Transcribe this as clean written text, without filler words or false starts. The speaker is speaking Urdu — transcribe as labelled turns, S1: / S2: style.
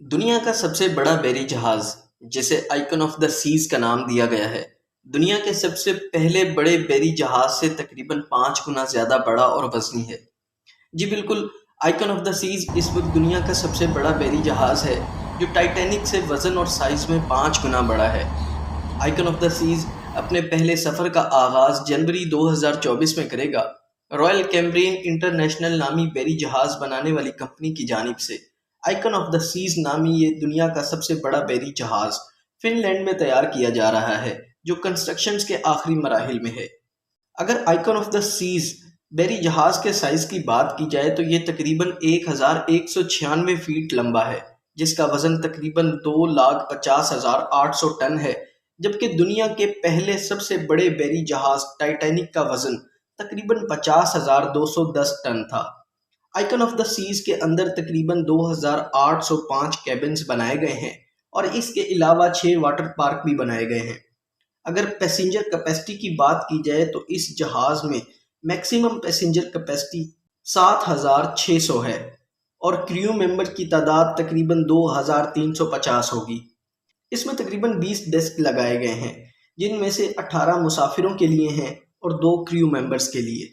S1: دنیا کا سب سے بڑا بحری جہاز، جسے آئیکن آف دا سیز کا نام دیا گیا ہے، دنیا کے سب سے پہلے بڑے بحری جہاز سے تقریباً 5 گنا زیادہ بڑا اور وزنی ہے۔ جی بالکل، آئیکن آف دا سیز اس وقت دنیا کا سب سے بڑا بحری جہاز ہے، جو ٹائٹینک سے وزن اور سائز میں 5 گنا بڑا ہے۔ آئیکن آف دا سیز اپنے پہلے سفر کا آغاز جنوری 2024 میں کرے گا، رائل کیمبرین انٹرنیشنل نامی بحری جہاز بنانے والی کمپنی کی جانب سے۔ آئیکن آف دا سیز نامی یہ دنیا کا سب سے بڑا بحری جہاز فن لینڈ میں تیار کیا جا رہا ہے، جو کنسٹرکشنز کے آخری مراحل میں ہے۔ اگر آئیکن آف دا سیز بحری جہاز کے سائز کی بات کی جائے تو یہ تقریباً 1196 فیٹ لمبا ہے، جس کا وزن تقریباً 2,50,800 ٹن ہے، جبکہ دنیا کے پہلے سب سے بڑے بحری جہاز ٹائٹینک کا وزن تقریباً 50,210 ٹن تھا۔ آئیکن آف دا سیز کے اندر تقریباً 2,805 کیبنز بنائے گئے ہیں اور اس کے علاوہ 6 واٹر پارک بھی بنائے گئے ہیں۔ اگر پیسنجر کیپیسٹی کی بات کی جائے تو اس جہاز میں میکسیمم پیسنجر کیپیسٹی 7,600 ہے اور کریو ممبر کی تعداد تقریباً 2,350 ہوگی۔ اس میں تقریباً 20 ڈیسک لگائے گئے ہیں، جن میں سے 18 مسافروں کے لیے ہیں اور 2 کریو ممبرز کے لیے۔